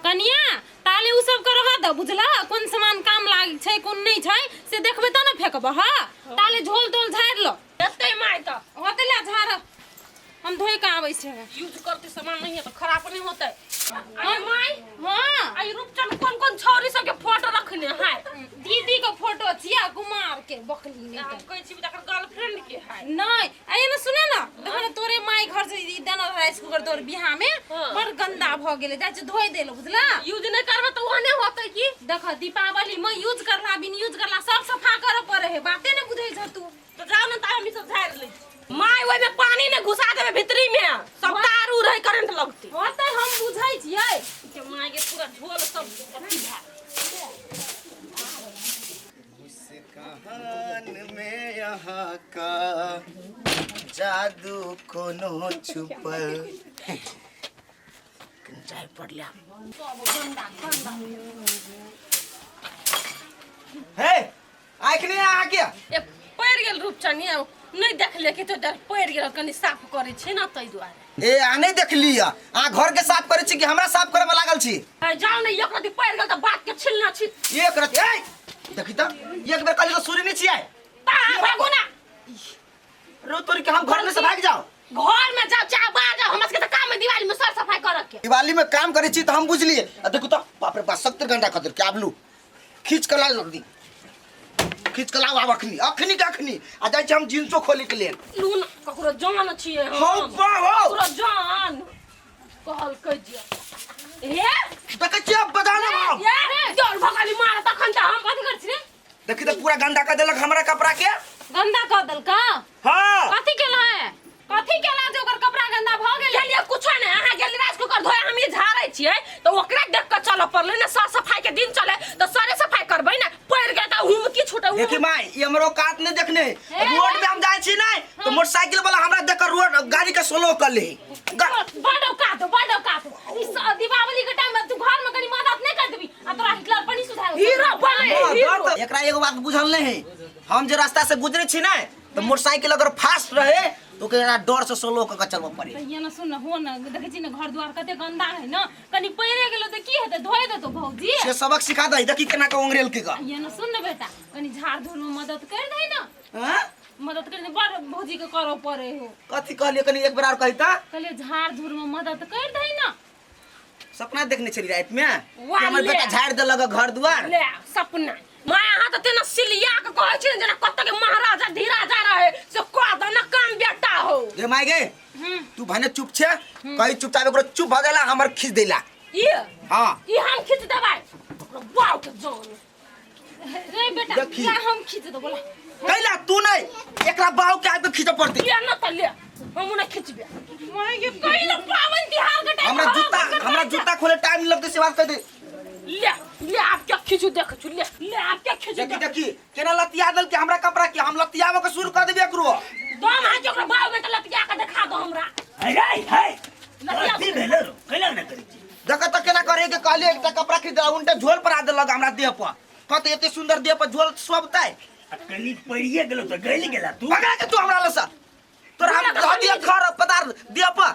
कनिया ताले उ सब कर रहा द बुझला कोन सामान काम लाग छै कोन नहीं छै से देखबे त न फेकब हां ताले झोल तोल झाड़ लो एते माय त होते ले झाड़ हम धोए का आबै छै यूज करते सामान नहीं है तो खराब नहीं होता है माय हां आई रूपचंद कौन छौरी सब के फोटो रखने है दीदी का फोटो छिया कुमार के बकली ने कहै छी जकर गर्लफ्रेंड के है नहीं आये ना सुने ना देखो ना तोरे माई घर से देना राइस कुकर तोर बियाह में बड़ गंदा भ गेले जाय छ धोई देलो बुझला यूज नहीं करबे तो ओने होतै की देख दीपावली में यूज करला बिन यूज करला सब सफा करे पड़े है बाते ने बुझै छ तू तो जाओ ना हम सब झाड़ ले माय ओइ में पानी ने घुसा देबे भीतरी में सब तार उ रहे करंट लगते होतै हम बुझै छियै के माय के पूरा झोल सब अथी भा कहान में यहाँ का जादू कोनो छुपल चाय पड़ लिया हे आखने आ गया ए पैर गेल रूपचंद नहीं देखले कि तो डर पैर गेल कनी साफ करे छी ना तै दुआरे ए आ नहीं देख लिया आ घर के साफ करे छी कि हमरा साफ करे में लागल छी जाओ ने एक रति पैर गेल त बात के छिलना छी एक रति ए देखि त एक बेर कहली तो सूर्य नहीं छियै ता भागो ना रो तोरी के हम घर में से भाग जाओ घर में जाओ चाहे बाहर जाओ हमरा के त काम है दिवाली में सर सफाई करे के दिवाली में काम करे छी तो हम बुझलिए आ देखो तो बाप रे बाप 70 घंटा खतर के आबलू खींच के ला जल्दी खींच के लाओ आब अखनी के अखनी आ जाय छी हम जींसो खोले के लेल लून ककरो जान छिए हो बाबा ककरो जान कहल कह दिया हे देख छी अब बजाना भाव ये जोर भगाली मार तखन त हम कथि कर छी रे देखि त पूरा गंदा कर देलक हमरा कपड़ा के गंदा कर दल का हां कथि केला है कथि केला जे ओकर कपड़ा गंदा भ गेल गेलिए कुछो ने अहाँ गेल राइस कुकर धोए हम ये झाड़ै छियै तो ओकरा देख के चल पड़ले ने साफ सफाई के दिन चले तो सारे सफाई करबै ना पैर के त हुम की छूटे देखि माई ये हमरो काट नहीं देखने रोड में हम जाय छी नहीं तो मोटरसाइकिल वाला हमरा देख कर रोड गाड़ी के स्लो कर ले बड़ो काट इस दीपावली के टाइम में तू घर में कनी मदद नहीं कर देबी आ तोरा हिटलर पनि सुधार हीरो बने एकरा एगो बात बुझल नहीं है हम जे रास्ता से गुजरे छी नहीं तो मोटरसाइकिल अगर फास्ट रहे तो केना डर से स्लो क चलबो पड़े ये ना सुन हो ना देखै छी ना घर द्वार कते गंदा है ना कनी पैरे गेलो त की हेते धोए दे तो भौजी से सबक सिखा दई देखि केना के ओंगरेल के ये ना सुन ना बेटा कनी झाड़ धूल में मदद कर दे ना हां मदद कर दे बड़ भौजी के करो पड़े हो कथि कहलिए कनी एक बार और कहिता कहले झाड़ धूल में मदद कर दे ना सपना देखने चली रात में वाह, हमर ले। बेटा झाड़ दे लगा घर द्वार ले सपना माय हां त तेना सिलिया के कहै छी जेना कत के महाराजा धीराजा रहे से को द न काम बेटा हो गे माय गे तू भने चुप छे कहि चुपचाप एकरो चुप भ गेला हमर खींच देला ये हां ई हम खींच देबै वाव के जान रे बेटा देखी। ला हम खींच दो बोला कैला तू नहीं एकरा बाऊ के आगे खींच पड़ती ये न त ले हम न खींचबे माय के कइला पावन तिहार के टाइम हमरा जूता खोले टाइम लगते से बात कर दे ले आप क्या खींचू देख छु ले आप क्या खींचू देखी देखी केना लतिया दल के हमरा कपड़ा के हम लतियावे के शुरू कर देबे एकरो दम है के ओकरा बाव में त लतिया के देखा दो हमरा हाय लती भेले रो कैला न करी देख त केना करे के कहले एकटा कपड़ा खरीद उनटे झोल पर आ दे लगा हमरा देह पर कत एते सुंदर देह पर झोल सोबताई कनी पड़िए गेलो तो गइल गेला तू भगा के तू हमरा लसा तोर हम कह दिया घर पदार देह पर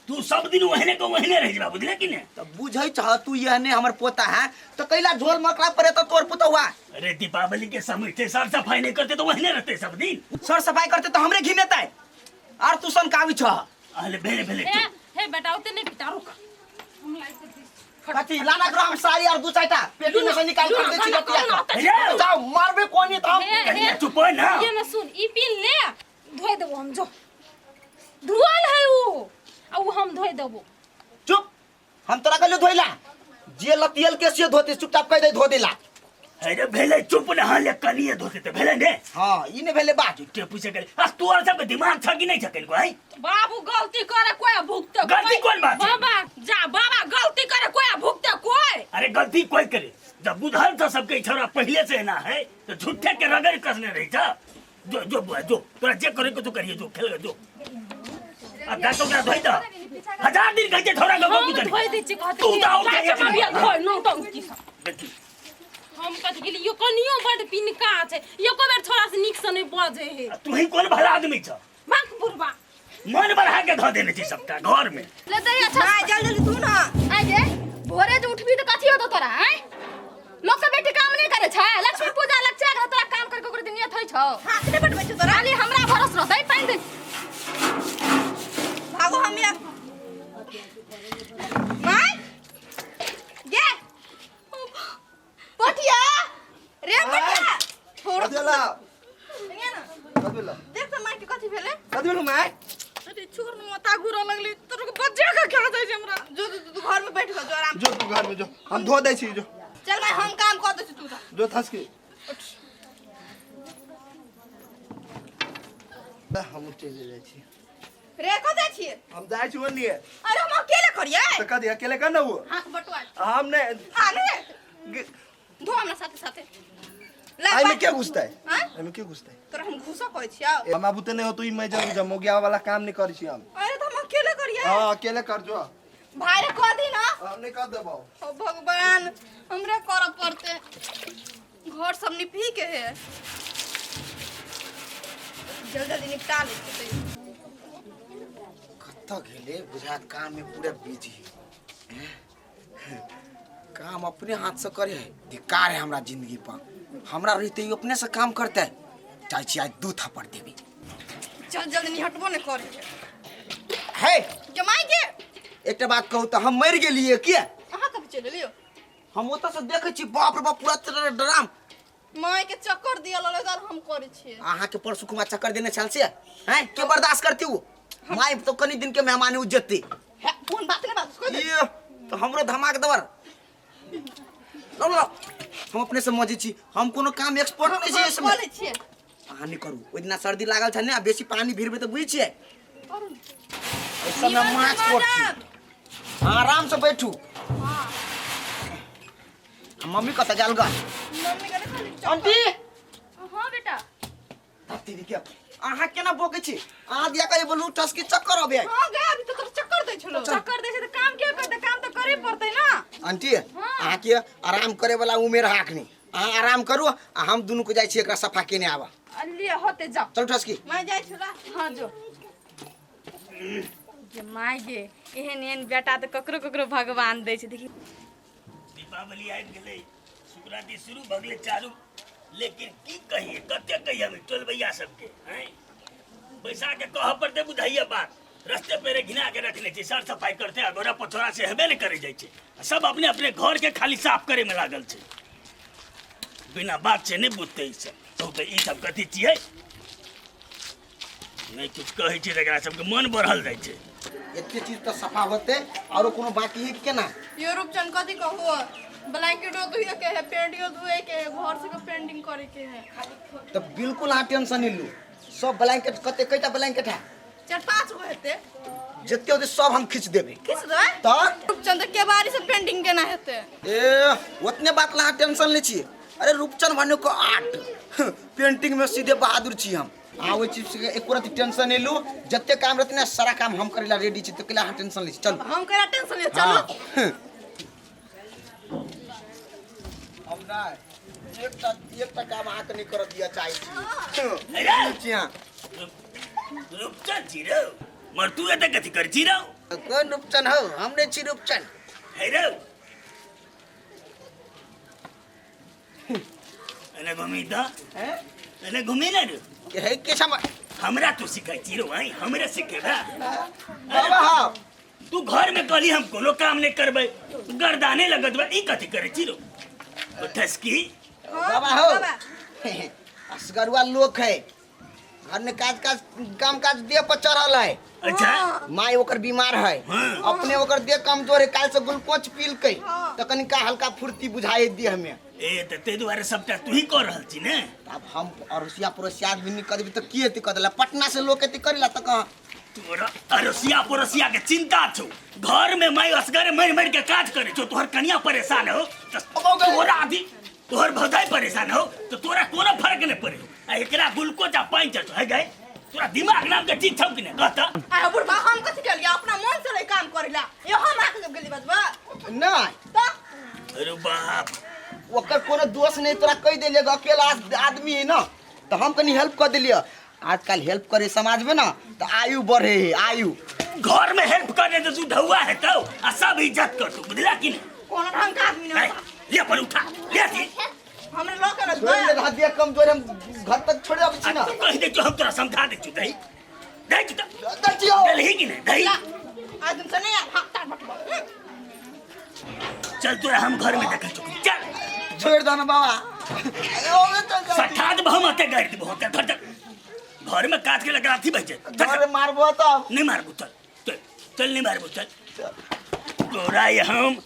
तू सब दिन वहने को वहने रह जा बुझले कि ने त बुझै छ तू यहने हमर पोता है तो कैला झोल मकड़ा परे तो तोर पुतवा अरे दीपावली के समय से साफ सफाई नहीं करते तो वहने रहते सब दिन सर सफाई करते तो हमरे घिनेताई और तू सन कावी छ अरे भेले भेले ए हे बेटा उते नहीं पिटा रुक हम लाइट कर दी कथी लाना करो हम साड़ी और दू चाटा पेटी में से निकाल कर दे छी लतिया अरे जाओ मारबे कोनी तो हम कन्या चुप हो ना ये ना सुन ई पिन ले धोए देबो हम जो धुआल है वो आ वो हम धोए देबो चुप हम तोरा कहले धोइला जे लतियल के से धोते चुपचाप कह दे धो देला अरे भेले चुप न हां ले कनिए धोते ते भेले ने हां ई ने भेले बात के पूछे गेल आ तू और सब दिमाग छ कि नहीं छकल को है बाबू गलती करे कोई भुगते गलती कौन बात है? बाबा जा बाबा गलती करे कोई भुगते कोई अरे गलती कोई करे जब बुधल तो सबके छोरा पहले से ना है तो झूठे के रगड़ कसने रही था जो जो बुआ जो तोरा जे करे को तू करिए जो खेल जो अब गा तो क्या धोई दा 1000 दिन कहते छोरा गगो हम की धोए दे छी कहते तू कि जाओ चाचा का बिया धोय नो टंकी देखी हम कहते कि यो कनियो बड पिनका छै यो को बेर छोरा से निक से नहीं बजे है तू ही कौन भला आदमी छ बाक बुरबा मन बढ़ा के धो देने छी सबका घर में ले दे अच्छा जल्दी तू ना आ गे भोरे जो उठबी तो कथी होतो तोरा हैं? लोग के बेटी काम नहीं करे छै, लक्ष्मी पूजा लग छै, तोरा काम करके ओकरे दिन नियत होई छौ। हाथ ने पटबै छै तोरा। खाली हमरा भरोस रहतै पाइन दे। भागो हम या माय गे पोटिया रे पोटिया छोड़ कदेला देखिए ना कदेला देख त माय के कथी भेले कदेलु माय अरे छोड़ न मता गुरो लगली तोर के बच्चे का क्या जाय छै हमरा जो तू घर में बैठ जा जो आराम जो तू घर में जो हम धो दै छी जो चल मैं हम काम कर दे तू जो थस के हम चले जाइ छी रे कदे छिए हम जाइ छी ओनिए अरे हम अकेले करिए तो कदे अकेले कर ना वो हाथ बटवा हम ने आने धो हमरा साथे साथे आई में क्या घुसता है हां आई में क्या घुसता है तोरा हम घुसा कहै छियौ हम आबू ते नहीं हो तो ई मैं जम गया वाला काम नहीं करी छी हम अरे तो हम अकेले करिए हां अकेले कर जो भाई रे कह दी ना हम नहीं कर देबो ओ भगवान हमरे कर पड़ते घर सब निपी के है जल्दी जल्दी निपटा ले कत्ता गेले बुझात काम में पूरा बिजी काम अपने हाथ से करे है धिक्कार है हमरा जिंदगी पर हमरा रहते ही अपने से काम करते है चाहे छी आज 2 थप्पड़ देबी चल जल्दी हटबो न करे है जमाई के एकटा बात कहू तो हम मर गेलिए किया अहाँ कब चले लियो हम ओता से देखे छी बाप रे बाप पूरा तरह ड्राम माय के चक्कर दिया ललेदार हम करे छिए आहा के परसु कुमार चक्कर देने चल से हैं के बर्दाश्त करती हो माई तो कनी दिन के मेहमान इज्जत है फोन बात ने बात उसको ये तो हमरो धमाक दवर लो लो हम अपने से मजे छी हम कोनो काम एक्सपर्ट नहीं छी इसमें बोले छिए अहाँ नहीं करू ओइ दिना सर्दी लागल छ ने बेसी पानी भिरबे तो बुझी छिए करू ऐसा में माछ कोट छी आराम से बैठू हां मम्मी कत गेल ग मम्मी के खाली आंटी हां बेटा तेरी के आहा केना बोके छी आ दिया करे बोलू टस की चक्कर होबे हां गे अभी तो तोर चक्कर दे छलो चक्कर दे छै तो काम के करते काम तो करे पड़ते ना आंटी आहा के आराम करे वाला उमेर हाकनी आ आराम करू आ हम दुनु को जाय छी एकरा सफा केने आवा अल्ली होते जा चल टस की मैं जाय छला हां जो जे माय गे एहन एहन बेटा तो ककरो ककरो भगवान दे छै देखी दीपावली आबि गेलै शिवरात्रि शुरू भऽ गेलै चालू लेकिन की कहिए कते कहिए हम टोलबैया सबके हैं बैसा के कह पर दे बुझाइए बात रास्ते पे घिना के रखने छी सर सफाई करते अगोरा पथोरा से हेबे नहीं करे जाइ छै सब अपने अपने घर के खाली साफ करे में लागल छै बिना बात से नहीं बुझते ई सब तो ई सब कथी छियै नहीं कुछ कहै छी एकरा सबके मन बढ़ल जाइ छै एते चीज तो सफा होते और कोनो बाकी है केना ये रूपचंद कथी कहू ब्लैंकेट धोए के है पेंटिंग धोए के है घर से पेंटिंग करे के है तो बिल्कुल आ टेंशन नहीं लू सब ब्लैंकेट कते कईटा ब्लैंकेट है 4-5 गो हेते जत्ते होते सब हम खींच देबे किस दो तो रूपचंद के बारी से पेंटिंग केना हेते ए उतने बात ला टेंशन ले छी अरे रूपचंद भने को 8 पेंटिंग में सीधे बहादुर छी हम आ वो चीज के एक रति टेंशन नहीं लू जत्ते काम रहते ना सारा काम हम करेला रेडी छी तो केला टेंशन ले छी चल हम करा टेंशन ले चलो हम ना एक काम आक नहीं कर दिया चाहिए छी हां रूपचंद जी रो मर तू एते कथी कर छी रो कौन रूपचंद हो हमने छी रूपचंद है रो एने घुमी तो हैं एने घुमी ना रो के है के सम हमरा तू सिखाई छी रो भाई हमरे सिखेबा बाबा हां तू घर में कहली हम कोनो काम नहीं करबे गर्दाने लगत बा ई कथी करे छी रो तो ठसकी बाबा हो असगरुआ लोग है घर में काम काज देह पर चढ़ल है अच्छा माई ओकर बीमार है हाँ। अपने ओकर देह कमजोर है काल से ग्लूकोज पील के तो कनिका हल्का फुर्ती बुझाई देह में ए त ते दुआरे सबटा तू ही कर रहल छी ने अब हम अरसिया पड़ोसिया आदमी नहीं करबी तो की हेती कदला पटना से लोग एती करेला त कहां तोरा अरसिया पड़ोसिया के चिंता छौ घर में माई असगरे मर के काज करे छौ तोहर कनिया परेशान हो तोरा आदि तोहर भौजाई परेशान हो तो तोरा कोनो फर्क नहीं पड़े आ एकरा ग्लूकोज आ पानी चढ़ है गए तोरा दिमाग नाम के चीज छौ कि नहीं कहता आ बुढ़बा हम कथी केलिया अपना मन से रे काम करेला ये हम आके जब गेली बजबा नहीं तो अरे बाप ओकर कोनो दोष नहीं तोरा कह देलिए अकेला आदमी है ना तो हम कनी हेल्प कर देलिए आजकल हेल्प करे समाज में ना तो आयु बढ़े है आयु घर में हेल्प करने तो तू ढौआ है तो आ सब इज्जत कर तू बुझला कि नहीं कौन ढंग का आदमी ए, ना ले अपन उठा ले थी हमरे लोग के ना छोड़ ले हाथ दिया कमजोर हम घर तक छोड़े अब छी ना तू कह दे जो हम तोरा समझा दे दही दही तो दचियो दही कि नहीं दही आज तुमसे नहीं भागता बटवा चल तोरा हम घर में देख चुकी चल छोड़ दो ना बाबा ओए चल सठात बहु मते गाड़ी दी बहुत धर धर घर में काट के लगा थी बचे अरे मारबो तो नहीं मारबू चल चल चल नहीं मारबू चल तोरा ये हम